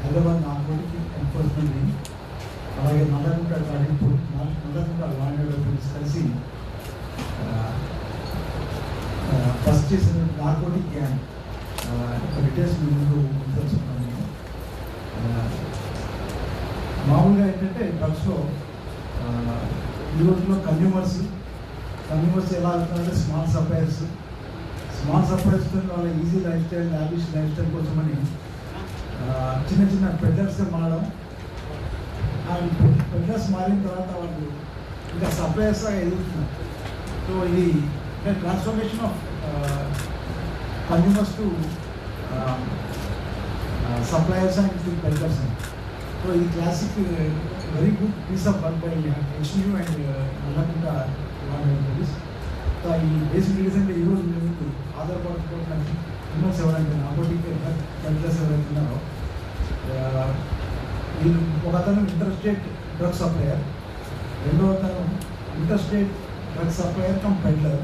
Hyderabad narcotic enforcement wing, అలాగే Nallagunta Nallagunta law and order police కలిసి first చేసిన నార్కోటిక్ గ్యాంగ్ డీటెయిల్స్ ముందు తెలుసుకున్నాను నేను. మామూలుగా ఏంటంటే డ్రగ్స్లో ఈ రోజుల్లో కన్జ్యూమర్స్ ఎలా అవుతున్నారంటే స్మాల్ సప్లయర్స్తో వాళ్ళ easy life style, lavish life style కోసమని చిన్న చిన్న పెడ్లర్స్గా మారడం. అండ్ పెడ్లర్స్ మారిన తర్వాత వాళ్ళు ఇంకా సప్లయర్స్గా ఎదుగుతున్నారు. సో ఇది transformation of consumers to suppliers and to peddlers. So ఈ classic very good piece of work by HU and Nallakunta police. So ఈ బేసిక్ రీజన్ ఈరోజు మీకు ఆధారపడుతున్న కన్జ్యూమర్స్ ఎవరైతే నార్కోటిక్ పెడ్లర్స్ ఎవరైతే ఉన్నారో వీళ్ళు ఒకతను ఇంటర్స్టేట్ డ్రగ్ సప్లయర్, రెండవ తను interstate drug supplier cum peddler,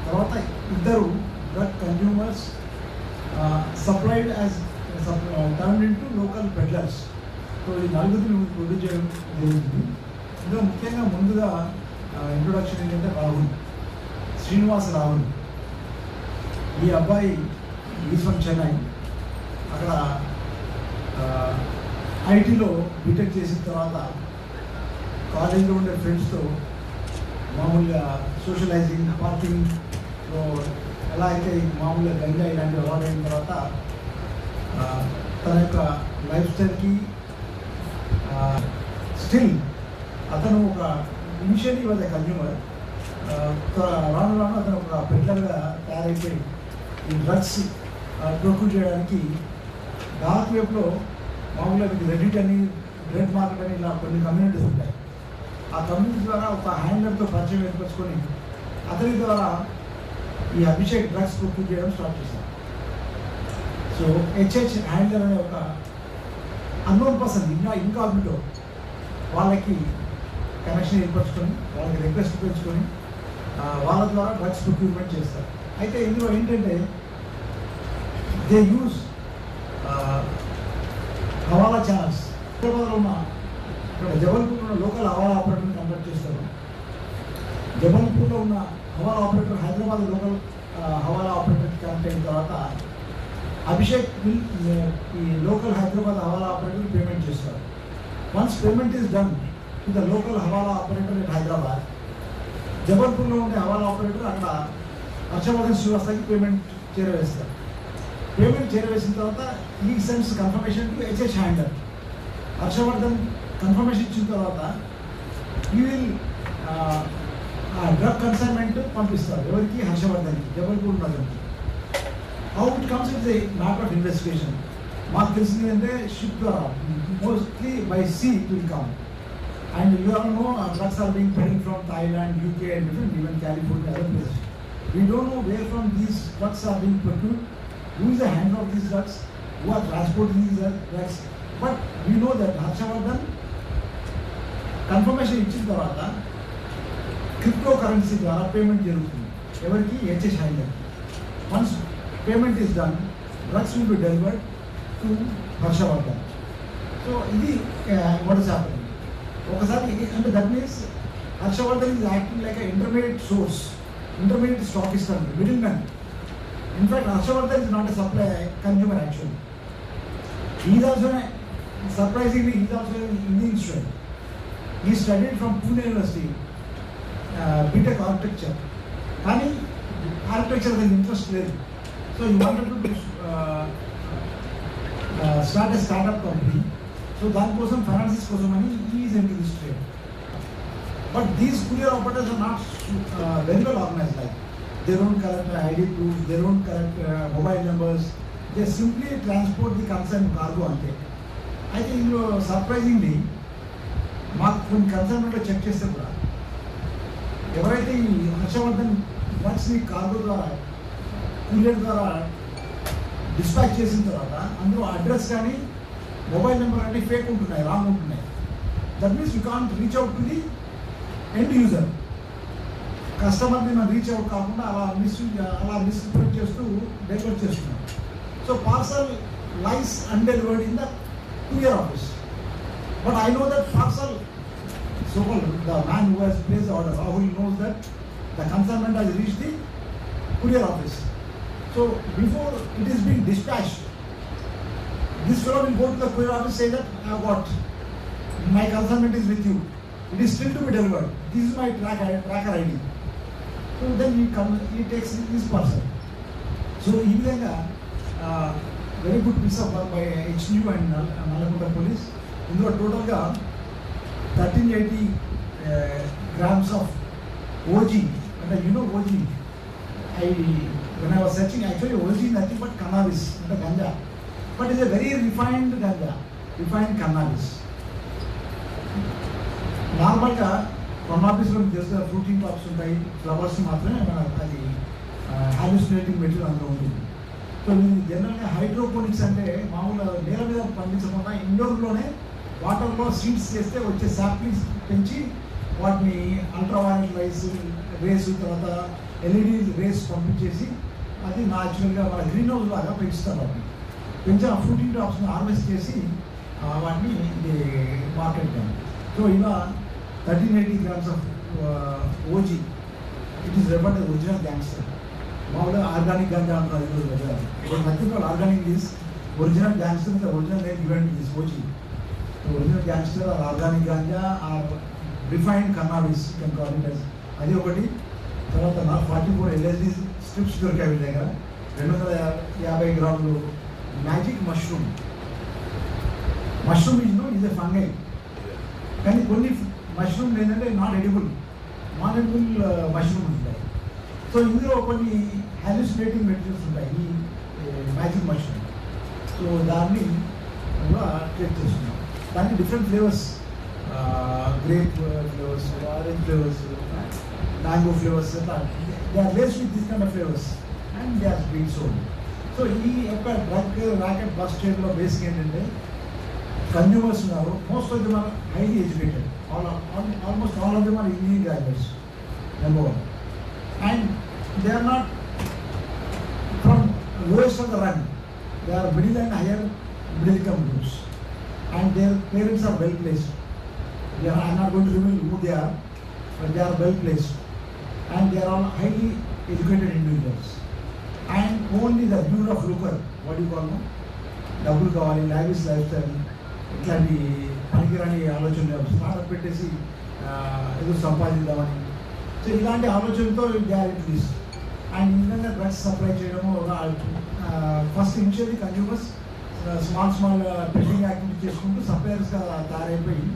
తర్వాత ఇద్దరు drug consumers supplied as turn in to local peddlers. So ఈ నలుగురిని ప్రొడ్యూస్ చేయడం జరిగింది. ఇందులో ముఖ్యంగా ముందుగా ఇంట్రొడక్షన్ ఏంటంటే శ్రీనివాస రాహుల్. ఈ అబ్బాయి ఈజ్ ఫ్రమ్ చెన్నై. అక్కడ ఐటీలో బీటెక్ చేసిన తర్వాత కాలేజీలో ఉండే ఫ్రెండ్స్తో మామూలుగా సోషలైజింగ్, పార్కింగ్లో ఎలా అయితే మామూలుగా గంగా ఇలాంటివి అలవాటు అయిన తర్వాత తన యొక్క లైఫ్ స్టైల్కి స్టిల్ అతను ఒక ఇనిషియలీ వాజ్ ఎ కన్జ్యూమర్, రాను రాను అతను ఒక పెడ్లర్గా తయారైపోయి ఈ డ్రగ్స్ ప్రొక్యూర్ చేయడానికి డార్క్ వెబ్లో మామూలుగా రెడిట్ అని, రెడ్ మార్కెట్ అని ఇలా కొన్ని కమ్యూనిటీస్ ఉంటాయి. ఆ కమ్యూనిటీ ద్వారా ఒక హ్యాండ్లర్తో పరిచయం ఏర్పరచుకొని అతని ద్వారా ఈ అభిషేక్ డ్రగ్స్ ప్రొక్యూర్ చేయడం స్టార్ట్ చేశారు. సో HH హ్యాండ్లర్ అనే ఒక అన్నోన్ పర్సన్ ఇన్కాగ్నిటో వాళ్ళకి కనెక్షన్ ఏర్పరచుకొని, వాళ్ళకి రిక్వెస్ట్ పెంచుకొని వాళ్ళ ద్వారా డ్రగ్స్ ప్రొక్యూర్మెంట్ చేస్తారు. అయితే ఇందులో ఏంటంటే దే యూజ్ హవాలా ఛానల్స్. హైదరాబాద్లో ఉన్న ఇక్కడ జబల్పూర్లో ఉన్న లోకల్ హవాలా ఆపరేటర్ని కండక్ట్ చేస్తారు. జబల్పూర్లో ఉన్న హవాలా ఆపరేటర్ హైదరాబాద్ లోకల్ హవాలా ఆపరేటర్కి కనెక్ట్ అయిన తర్వాత అభిషేక్ ఈ లోకల్ హైదరాబాద్ హవాలా ఆపరేటర్కి పేమెంట్ చేస్తారు. Once payment is done to the local hawala operator in Hyderabad, జబల్పూర్లో ఉండే హవాలా ఆపరేటర్ అక్కడ హర్షవర్ధన్ శ్రీవాస్తకి పేమెంట్ చేరవేస్తారు. పేమెంట్ చేరవేసిన తర్వాత ఈ sense confirmation to HH handler. Harshavardhan confirmation ఇచ్చిన తర్వాత ఈ విల్ డ్రగ్ కన్సైన్మెంట్ పంపిస్తారు. ఎవరికి? హర్షవర్ధన్కి, జబల్పూర్ నగర్కి. How it comes it the matter of investigation. మాకు తెలిసింది ఏంటంటే షిప్ ద్వారా, mostly by sea it will come. And you are know drugs are being peddling from Thailand, UK and different, even California, other places. We don't know where from these drugs are being procured, who is the handler of these drugs, who are transporting these drugs. But we know that Harshavardhan confirmation ఇచ్చిన తర్వాత crypto currency ద్వారా payment జరుగుతుంది. ఎవరికి? HH handler. Once payment is done, drugs will be delivered to Harshavardhan. So ఇది what is happening. ఒకసారి అంటే that means Harshavardhan is acting like intermediate source, intermediate stockist and middleman. In fact, Harshavardhan is not a consumer actually. He is also, surprisingly, he is also an Indian student. He studied from Pune University, BTech architecture. కానీ architecture has interest లేదు. So he wanted to start a startup company. So దానికోసం finances కోసం అని he is into this trade. But these courier operators are not very well organized. Like they don't collect ID proof, they don't collect mobile numbers. They simply transport the concerned cargo ante. I think surprisingly, మాకు కొన్ని కన్సర్న్మెంట్లో check చేస్తే కూడా ఎవరైతే ఈ Harshavardhan డ్రగ్స్ని cargo ద్వారా, కూలియర్ ద్వారా dispatch చేసిన తర్వాత అందులో అడ్రస్ కానీ మొబైల్ నెంబర్ అన్నీ ఫేక్ ఉంటున్నాయి, రాంగ్ ఉంటున్నాయి. That means you can't reach out to the end user. కస్టమర్ని మనం రీచ్ అవుట్ కాకుండా అలా మిస్ప్రింట్ చేస్తూ డెలివర్ చేస్తున్నాం. So parcel lies undelivered in the courier office. But I know that parcel, so-called the man who has placed the order, Rahul knows that the consignment has reached the courier office. So before it is being dispatched, this fellow will go to the courier office, say that I have got, my consignment is with you. It is still to be delivered. This is my tracker ID. So then he takes this parcel. So even very good piece of work by HNU and Nalagunda police. ఇందులో టోటల్గా 1380 grams of OG. అంటే OG. When I was searching, actually OG is nothing but cannabis, అంటే ganja. But it's a very refined ganja, refined cannabis. నార్మల్గా cannabisలో మీకు తెలుసు fruiting tops ఉంటాయి, flowers మాత్రమే అది హాలుసినేటింగ్ మెటీరియల్ అందులో ఉంటుంది. సో ఇది జనరల్గా హైడ్రోపోనిక్స్ అంటే మామూలుగా నేల మీద పండించకుండా ఇండోర్లోనే వాటర్లో సీడ్స్ చేస్తే వచ్చే సాప్లింగ్స్ పెంచి వాటిని అల్ట్రావైలెట్ రేస్ తర్వాత ఎల్ఈడి రేస్ పంపించేసి అది న్యాచురల్గా మన గ్రీన్ హౌస్ లాగా పెంచుతారు. వాటిని పెంచి ఆ ఫ్రూటింగ్ టాప్స్ని హార్వెస్ట్ చేసి వాటిని మార్కెట్ కానీ. సో ఇలా 1380 grams of OG. It is referred as original gangster. మామూలుగా ఆర్గానిక్ గంజా అంటారు కదా. Nothing call organic this original gangster with original name given to this OG. Original gangster or organic ganja or refined cannabis can call it as. అది ఒకటి. తర్వాత 44 LSD strips దొరికాయి వీళ్ళ దగ్గర. 250 గ్రాములు magic mushroom. Mushroom is a fungi. కానీ కొన్ని mushroom ఏంటంటే నాన్ ఎడిబుల్ మష్రూమ్ ఉంటాయి. సో ఇందులో కొన్ని హాలుసినేటింగ్ మెటీరియల్స్ ఉంటాయి ఈ మ్యాజిక్ మష్రూమ్. సో దాన్ని ట్రీట్ చేస్తున్నాం. దానికి different flavours, grape flavours, orange flavours, mango flavours, they are laced with this kind of flavours and they are been sold. So ఈ యొక్క డ్రగ్ ర్యాకెట్ బస్టేడ్లో బేసిక్ ఏంటంటే consumers ఉన్నారు. Most of them are highly educated. Almost all of them are engineering graduates, number one. And they are not from lowest of the run. They are middle and higher middle income groups. And their parents are well placed. I am not going to reveal who they are, but they are well placed. And they are all highly educated individuals. And only the lure of lucre, what do you call them? Double kavali, lavish lifestyle, ఇట్లాంటి పనికిరాని ఆలోచనలు startup పెట్టేసి ఏదో సంపాదిద్దామని. So ఇలాంటి ఆలోచనతో guarantees and ఈ విధంగా డ్రగ్స్ సప్లై చేయడము. First initially consumers small building activity చేసుకుంటూ సప్లయర్స్గా తయారైపోయి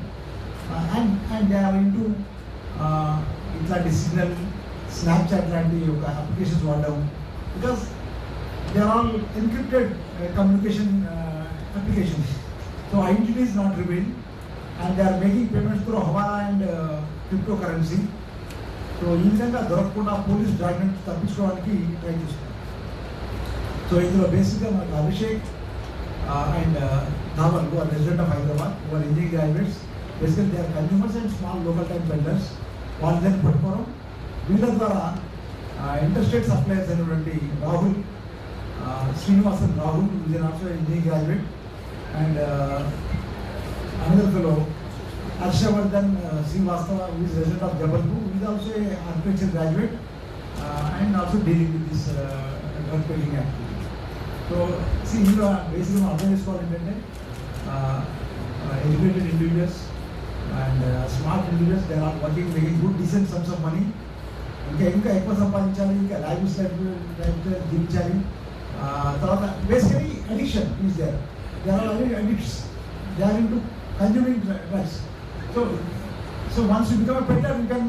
అండ్ దే ఆర్ ఇంటూ ఇట్లాంటి సిగ్నల్, స్నాప్చాట్ లాంటి ఒక అప్లికేషన్స్ వాడడం. Because they are all encrypted communication applications. So identity is not revealed and they are making payments through Hawala and cryptocurrency. So ఈ విధంగా దొరకకుండా పోలీస్ జాగ్రత్త తప్పించుకోవడానికి ట్రై చేస్తున్నారు. సో ఇందులో బేసిక్గా మనకు Abhishek and Dhaval who are resident of Hyderabad, who are engineering graduates. Basically they are consumers and small local time vendors. వాళ్ళు దాన్ని పట్టుకోవడం, వీళ్ళ ద్వారా ఇంటర్స్టేట్ సప్లయర్స్ అయినటువంటి Rahul Srinivasan Rahul is also an engineering graduate. And another fellow, Harshavardhan Srivastava, who is resident of Jabalpur, who is also an architecture graduate and also dealing with this drug peddling activity. So, see, here basically అర్థం చేసుకోవాలి ఏంటంటే educated individuals and smart individuals, they are working making good decent sums of money. ఇంకా ఎక్కువ సంపాదించాలి, ఇంకా life life జీవించాలి. తర్వాత basically addiction is there. They are already addicts. They are into consuming drugs. So once you become a peddler, you can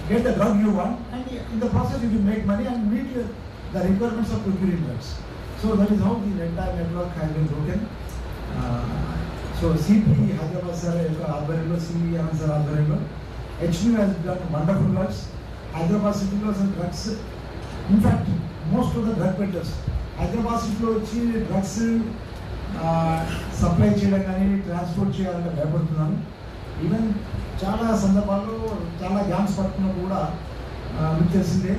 get the drug you want, and in the process you can make money and meet the requirements of procuring drugs. So that is how the entire network has been broken. So CP Hyderabad sir ఆధ్వర్యంలో, CP Anand sir ఆధ్వర్యంలో HNU has done wonderful works. Hyderabad city లో drugs, in fact most of the drug peddlers Hyderabad city లో వచ్చి drugs supply చేయడం కానీ transport చేయాలంటే భయపడుతున్నాను. Even చాలా సందర్భాల్లో చాలా గ్యాంగ్స్ పట్టుకున్నప్పుడు కూడా మీకు తెలిసిందే,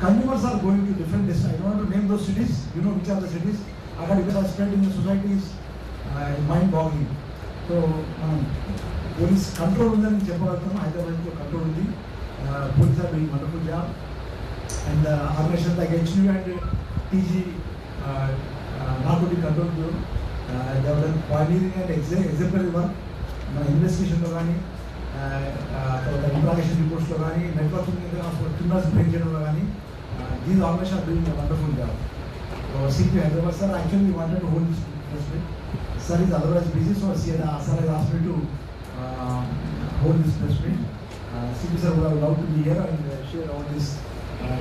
consumers are going to different destination. I don't want to name those cities, you know which are the cities. అక్కడ ఇక్కడ spread in the societies mind బాగుంది. సో మనం పోలీస్ కంట్రోల్ ఉందని చెప్పగలుగుతాము. హైదరాబాద్లో కంట్రోల్ ఉంది. Police are doing wonderful job and organisation like హెచ్న్యూ and TG narcotic control bureau pioneering and example work మన ఇన్వెస్టిగేషన్లో కానీ తర్వాత ఇంట్రాగేషన్ రిపోర్ట్స్లో కానీ నెట్వర్కింగ్ క్రిమినల్స్ బ్రేక్ చేయడంలో కానీ these organisation are doing wonderful job. CP Hyderabad sir actually wanted to hold this press meet. Sir is otherwise busy, so sir has asked me to hold this press meet. CP sir would have loved to be here and share all these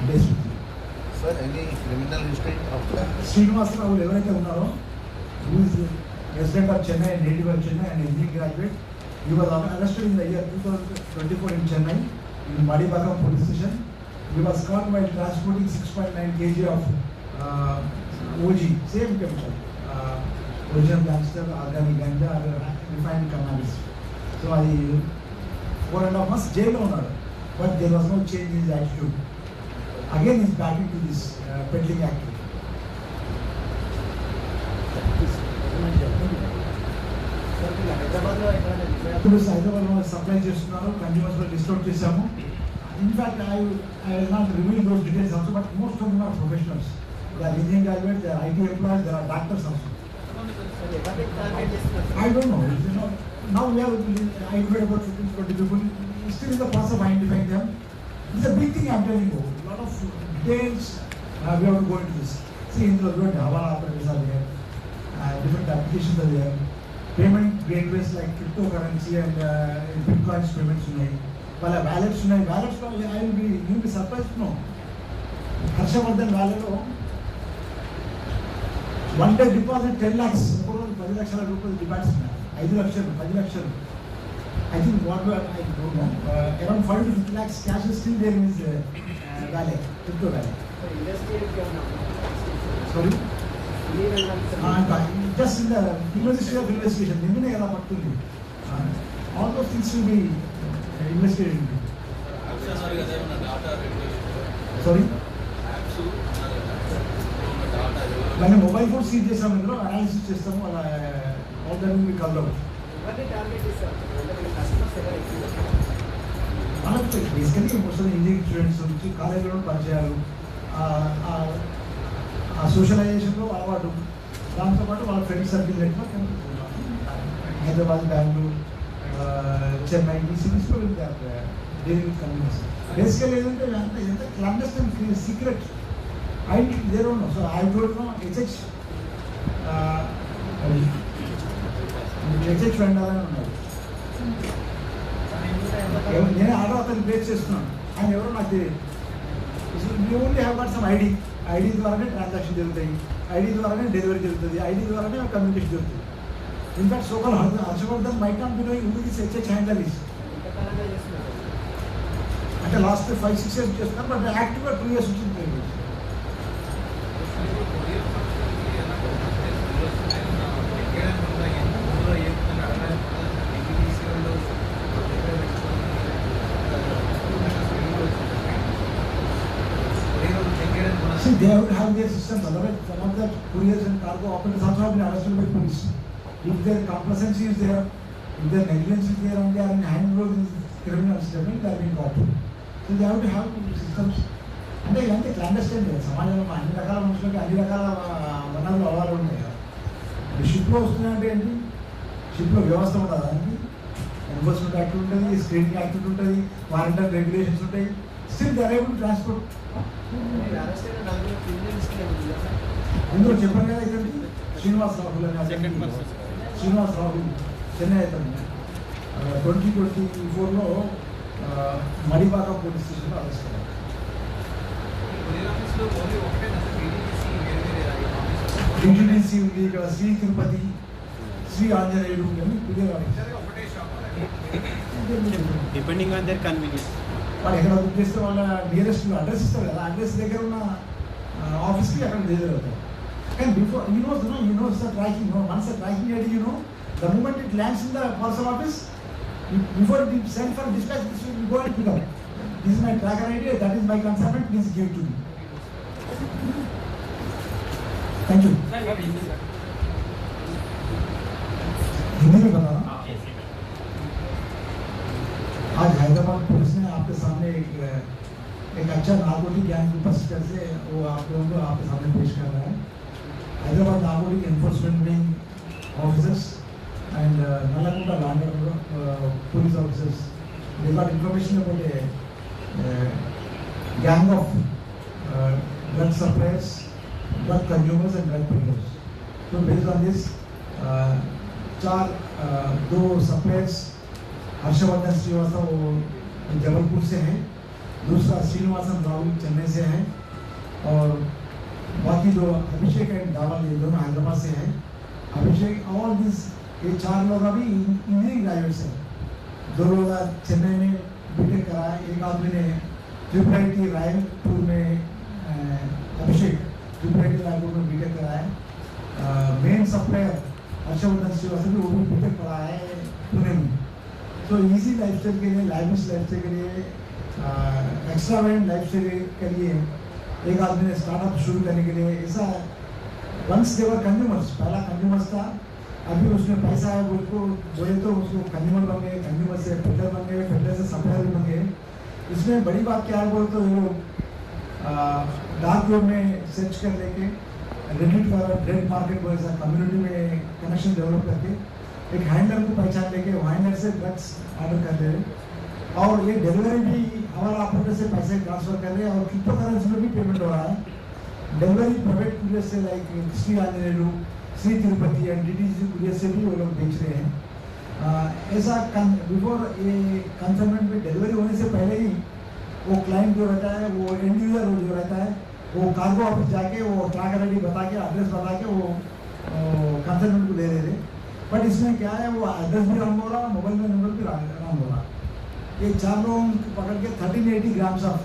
days with you. Sir, any criminal history of that? Srinivas Rao, ఎవరైతే ఉన్నారో, who is resident of Chennai, native of Chennai and engineering graduate, he was arrested in the year 2024 in Chennai in Madibagam police station. He was caught while transporting 6.9 kg of OG, same chemical. Original gangster, organic ganja, refined cannabis. So I 4.5 months jail owner, but there was no change in his attitude. Again, he's back into this peddling activity. హైదరాబాద్లో supply చేస్తున్నారు, కన్జ్యూమర్స్లో discount చేశాము. In fact I will not reveal those details also, but most of them are professionals. They are engineering graduates, they are IT employees, they are doctors also. I don't know. Now we have identified about 15-20 people. Still in the process of identifying them. It's a big thing I'm telling you. A lot of details we have to go into this. See, in the world, Havala operators are there. Different applications are there. Payment gateways like cryptocurrency and Bitcoins payments ఉన్నాయి. వాళ్ళ wallets ఉన్నాయి. వ్యాలెట్స్లో you'll be surprised. No. Harshavardhan వ్యాలెట్లో 1 day deposit 10 lakhs, 10 లక్షల రూపాయలు deposits ఉన్నాయి. 5 లక్షలు 10 లక్షలు. I think what I don't know. Around 5 to 50 lakhs cash is still there in his wallet, crypto wallet. Sorry? Just in the Ministry of Investigation. నిన్ననే కదా పడుతుంది. All those things will be investigated into. Sorry? మన mobile phone seize చేసాము, ఇందులో analysis చేస్తాము. అలా all that will be covered out. మనకు basically most engineering students నుంచి కాలేజీలో పరిచయాలు, ఆ సోషలైజేషన్లో అలవాటు, దాంతోపాటు వాళ్ళ friend circle network Hyderabad, Bengaluru, Chennai ఈ సిటీస్లో డీలింగ్ విత్ కమ్యూనిటీస్. బేసికలీ ఏంటంటే ఎంత clandestine secret I don't know. So I don't know. HH friend అలానే ఉన్నారు. నేను ఆర్డర్ అతను ప్లేస్ చేస్తున్నాను, ఆయన ఎవరో నాకు తెలియదు. You only have got some ID ద్వారానే ట్రాన్సాక్షన్ జరుగుతాయి, ఐడి ద్వారానే డెలివరీ జరుగుతుంది, ఐడి ద్వారానే కమ్యూనికేషన్ జరుగుతుంది. In fact so called Harshavardhan might not be knowing who this HH handle is. అంటే లాస్ట్ 5-6 years చేస్తున్నారు, బట్ యాక్టివ్గా 2 years నుంచి. See, they have to have their systems. Otherwise, some of the couriers and cargo operators also have been arrested by police. If their complacency is there, if their negligence is there, and they are in hand over criminals, they are being caught. So they have to have systems. అంటే ఇలాంటి క్లాండెస్టైన్ లేదు సమాజంలో. అన్ని రకాల మనుషులకి అన్ని రకాల వనరులు అవ్వాలి ఉంటాయి కదా. షిప్లో వస్తున్నాయంటే ఏంటి, షిప్లో వ్యవస్థ ఉంటుంది, దానికి ఎన్ఫోర్స్మెంట్ యాక్ట్ ఉంటుంది, స్క్రీనింగ్ యాక్ట్ ఉంటుంది, క్వారంటైన్ రెగ్యులేషన్స్ ఉంటాయి. Still they are able to transport. ఇందులో చెప్పాను కదా, ఇదండి శ్రీనివాస్ రాహుల్ చెన్నై అతను 2024లో మడిబాగా పోలీస్ స్టేషన్లో అరెస్ట్ అయ్యారు. టీటీడీసీ ఉంది, ఇక్కడ శ్రీ తిరుపతి, శ్రీ ఆంజనేయుడు డిపెండింగ్ ఆన్ దర్ కన్వీనియన్స్. వాళ్ళు ఎక్కడ బుక్ చేస్తే వాళ్ళ నియరెస్ట్ అడ్రస్ ఇస్తారు కదా, అడ్రస్ దగ్గర ఉన్న ఆఫీస్కి అక్కడ డెలివరీ అవుతారు. కానీ before you knows the tracking, once the tracking ID the moment it lands in the parcel office, before it is sent for dispatch, this will go and pick up. This is my tracker ID, that is my consignment, please give it to me. Thank you. Hindi में बता रहा हूँ। आज Hyderabad police ने आपके सामने एक अच्छा नार्कोटिक गैंग को बस्ट करके वो आप लोगों को आपके सामने पेश कर रहा है। Hyderabad narcotic enforcement wing officers and Nalagonda land police officers, they got information about a gang of drug suppliers, drug consumers and drug peddlers. So based on this, दो suppliers, हर्षवर्धन श्रीवास्तव वो जबलपुर से है, दूसरा श्रीनिवासन राहुल चेन्नई से है और बाकी दो अभिषेक एंड दावल ये दोनों हैदराबाद से है। अभिषेक ऑल दिस ये 4 लोग अभी इंजीनियरिंग ग्रेजुएट्स हैं। 2 लोग चेन्नई में बीटेक करा है, एक आदमी ने ट्रिपल रायपुर में अभिषेक ट्रिपल रायपुर में बीटेक करा है। मेन सप्लायर हर्षवर्धन श्रीवास्तव भी वो भी बीटेक करा है पुणे में। तो इजी लाइफस्टाइल के लिए, लाइविश लाइफस्टाइल के लिए, एक्स्ट्रावेंट लाइफस्टाइल के लिए एक आदमी ने स्टार्टअप शुरू करने के लिए ऐसा वंस देवर कंज्यूमर्स, पहला कंज्यूमर्स था, अभी उसमें पैसा है बोले तो उसको कंज्यूमर बन गए, कंज्यूमर से पेडलर बन गए, पेडलर से सप्लायर बन गए। इसमें बड़ी बात क्या है बोले तो ये लोग डार्क वेब में सर्च कर लेके रेडिट पर ट्रेड मार्केट को ऐसा कम्युनिटी में कनेक्शन डेवलप करके एक हैंडलर को पहचान लेके वो हैंडलर से ड्रग्स ऑर्डर कर रहे हैं और ये डिलीवरी भी हमारा ऑपरेटर से पैसे ट्रांसफर कर रहे हैं और क्रिप्टो करेंसी में भी पेमेंट हो रहा है। डिलीवरी प्राइवेट कुरियर से like Shri Anjaneyulu, Shri Tirupati and DTC courier से भी वो लोग बेच रहे हैं। ऐसा बिफोर ये कंसाइनमेंट में डिलीवरी होने से पहले ही वो क्लाइंट जो रहता है, वो एंड यूजर जो रहता है, वो कार्गो ऑफिस जाके वो ट्रैक आईडी बता के एड्रेस बता के वो कंसाइनमेंट को ले रहे थे। बट इसमें क्या है, वो एड्रेस भी रंग हो रहा, मोबाइल में नंबर भी रंग हो रहा। ये 4 लोग पकड़ के 1380 ग्राम्स ऑफ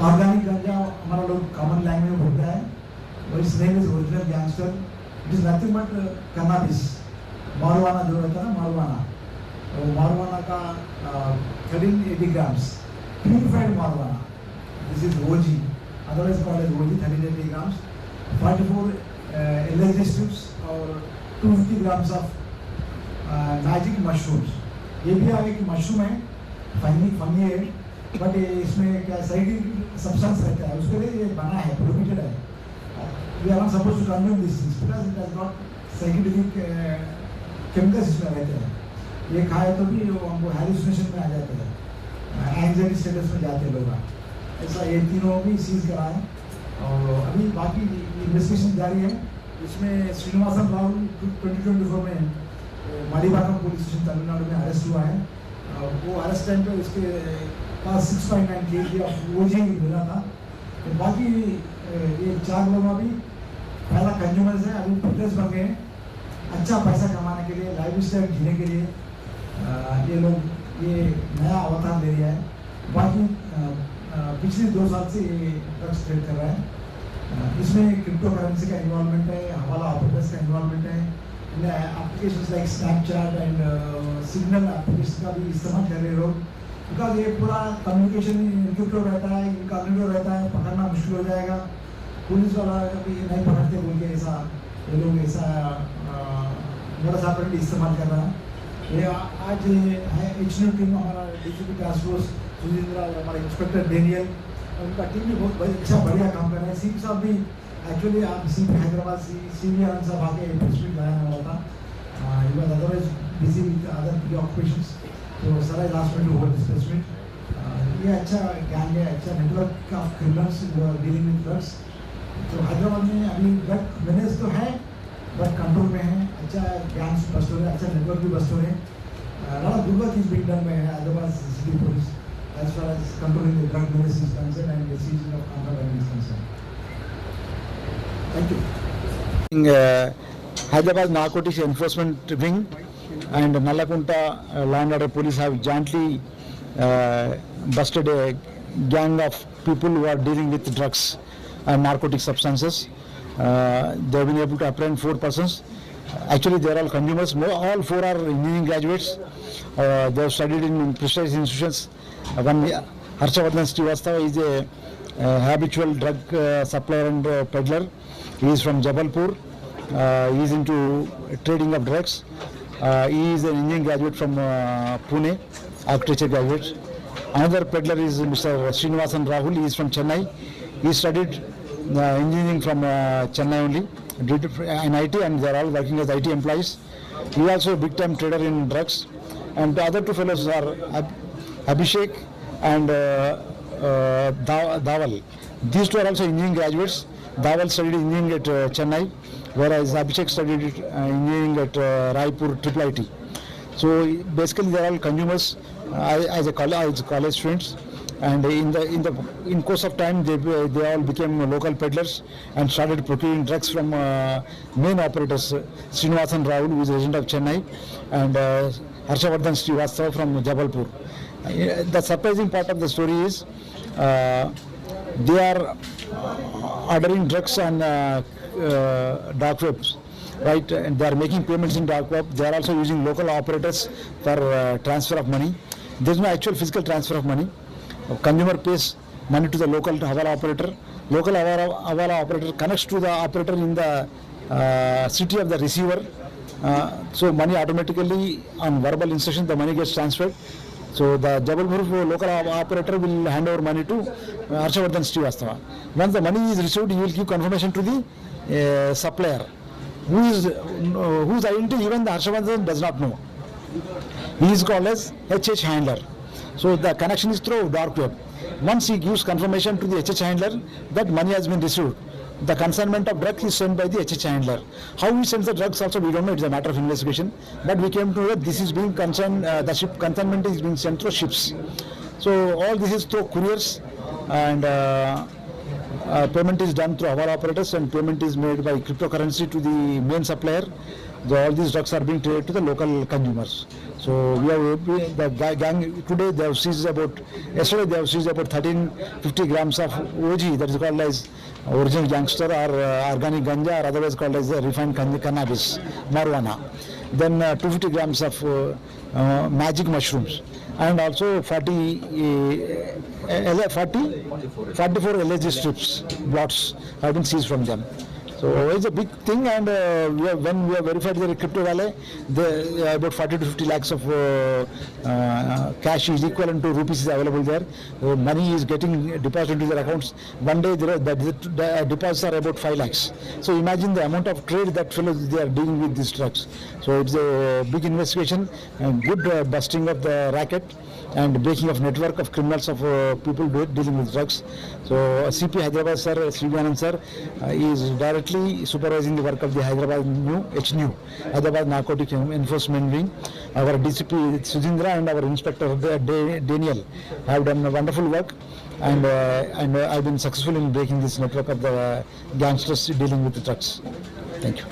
ऑर्गेनिक गांजा हमारा लोग कॉमन लैंग्वेज में बोलता है, वो इस name is original gangster, it is nothing but cannabis, marijuana जो रहता है ना, मारुआना, तो मारुआना का 1380 grams purified marijuana, this is OG, otherwise called as OG, 1380 grams, 44 LSD strips और 250 ग्राम्स ऑफ मैजिक मशरूम्स। ये भी एक मशरूम है, फंगी है, बट इसमें क्या साइडिक सब्सटेंस रहता है, उसके लिए ये बना है, प्रोहिबिटेड है। We are not supposed to consume this things because it has got psychedelic chemicals इसमें रहते हैं। ये खाए तो भी वो हमको हैलुसिनेशन में आ जाते हैं, एंग्जाइटी स्टेटस में जाते हैं लोग। ऐसा ये तीनों भी सीज करा है और अभी बाकी इन्वेस्टिगेशन जारी है। इसमें श्रीनिवासन राहुल 2024 में मालीबाग पुलिस स्टेशन तमिलनाडु में अरेस्ट हुआ है। वो अरेस्ट टाइम पे उसके पास 6.9 kg ऑफ ओजी मिला था। तो बाकी ये 4 लोग अभी पहला कंज्यूमर्स है, अभी पेडलर्स बन गए हैं। अच्छा पैसा कमाने के लिए, लाइफ स्टाइल जीने के लिए ये लोग ये नया अवतार ले रहा है। बाकी पिछले 2 साल से ये ड्रग्स ट्रेड कर रहा है। इसमें क्रिप्टो करेंसी का इन्वॉल्वमेंट है, हवाला ऑपरेटर्स का इन्वॉल्वमेंट है, applications like Snapchat and signal application का भी इस्तेमाल कर रहे लोग, बिकॉज ये पूरा कम्युनिकेशन इनक्रिप्टो रहता है, इनकॉग्निटो रहता है, पकड़ना मुश्किल हो जाएगा। पुलिस वाला कभी नहीं पकड़ते बोल के ऐसा ये लोग ऐसा मोडस ऑपरेंडी इस्तेमाल कर रहा है। ये आज है HNU टीम, हमारा DCP टास्क फोर्स सुजिंद्रा, हमारा इंस्पेक्टर डेनियल, उनका टीम भी बहुत अच्छा बढ़िया काम कर रहा है। CP साहब भी एक्चुअली आप CP हैदराबाद CP आनंद साहब आके प्रेस मीट लगाने वाला था, he was otherwise busy with other preoccupations, so sir has asked me to hold this press meet. ये अच्छा गैंग है, अच्छा network of criminals who are dealing with drugs। तो हैदराबाद में अभी ड्रग मैनेज तो है बट कंट्रोल में है, अच्छा गैंग्स बस्ट हो रहे, अच्छा नेटवर्क भी बस्ट हो रहे हैं। lot of good work is being done by Hyderabad city police as far as controlling the drug menace is concerned and the seizing of contraband is concerned. Thank you. Hyderabad Narcotics Enforcement Wing and Nalagunta Land Order Police have jointly busted a gang of people who are dealing with drugs and narcotic substances. They have been able to apprehend 4 persons. Actually, they are all consumers. All 4 are engineering graduates. They have studied in prestigious institutions. One Harshavardhan Srivastava is a habitual drug supplier and peddler. He is from Jabalpur. He is into trading of drugs. He is an engineering graduate from Pune, architecture graduate. Another peddler is Mr. Srinivasan Rahul. He is from Chennai. He studied engineering from Chennai only, did in IT, and they are all working as IT employees. He is also a big time trader in drugs. And the other two fellows are Abhishek and Dhaval. These two are also engineering graduates. Dhaval studied engineering at Chennai, whereas Abhishek studied engineering at Raipur IIIT. So basically they are all consumers as college students, and in course of time they all became local peddlers and started procuring drugs from main operators Srinivasan Rahul, who is a resident of Chennai, and Harshavardhan Srivastava from Jabalpur. The surprising part of the story is they are ordering drugs on dark webs, right? And they are making payments in dark web. They are also using local operators for transfer of money. There is no actual physical transfer of money. Consumer pays money to the local Hawala operator. Local Hawala operator connects to the operator in the city of the receiver. So money automatically, on verbal instruction, the money gets transferred. So the Jabalpur local operator will hand over money to Harshavardhan Srivastava. Once the money is received, he will give confirmation to the supplier, whose identity even the Harshavardhan does not know. He is called as HH handler. So the connection is through dark web. Once he gives confirmation to the HH handler that money has been received, the consignment of drugs is sent by the HH handler. How he sends the drugs also we don't know. It's a matter of investigation. But we came to know that this is being concerned. The ship consignment is being sent through ships. So all this is through couriers, and payment is done through our operators, and payment is made by cryptocurrency to the main supplier. All these drugs are being traded to the local consumers. So we have the gang today. They have seized yesterday they have seized about 1350 grams of OG, that is called as original gangster, or organic ganja, or otherwise called as the refined cannabis, marijuana. Then 250 grams of magic mushrooms, and also 44 LSD strips, blots have been seized from them. So it's a big thing, and when we have verified the crypto wallet, about 40 to 50 lakhs of cash is equivalent to rupees is available there. Money is getting deposited into their accounts. One day the deposits are about 5 lakhs. So imagine the amount of trade that fellows they are dealing with these drugs. So it's a big investigation, and good busting of the racket, and breaking of network of criminals, of people dealing with drugs. So CP Hyderabad sir, Srivanand sir, is directly supervising the work of the Hyderabad HNU, Hyderabad Narcotic Enforcement Wing. Our DCP Sudhindra and our Inspector Daniel have done a wonderful work, and I've been successful in breaking this network of the gangsters dealing with the drugs. Thank you.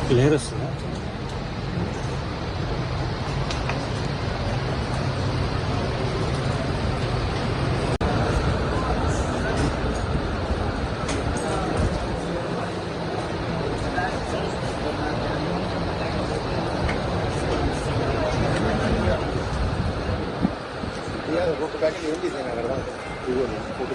Clear వస్తుందా? Photo काट के हिंदी देना करवा photo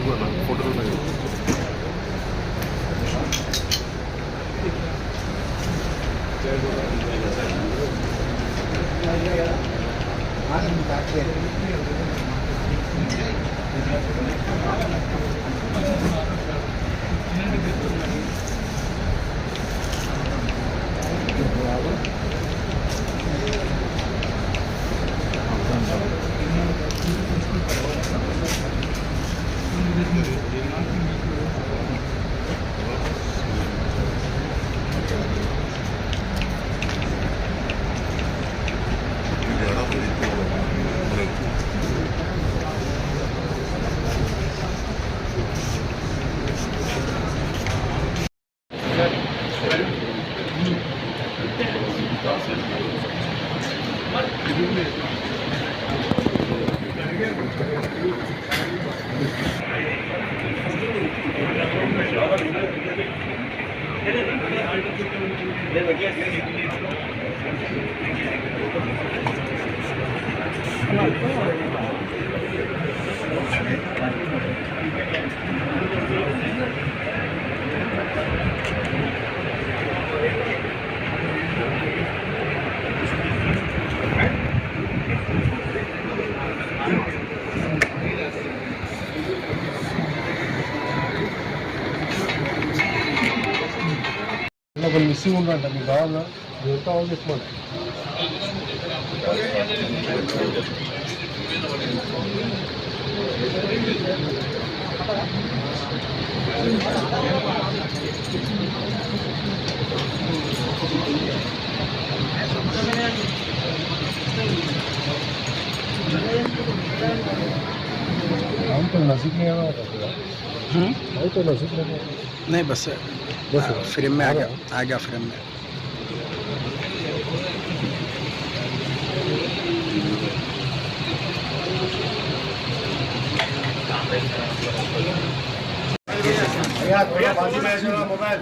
photo ఒక missing ఉందంట మీకు కావాలా ఎంత కావాలి చెప్పండి तो नजीक नहीं आ रहा तो नजीक नहीं बस फ्रेम में आ गया फ्रेम में मोबाइल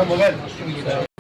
मोबाइल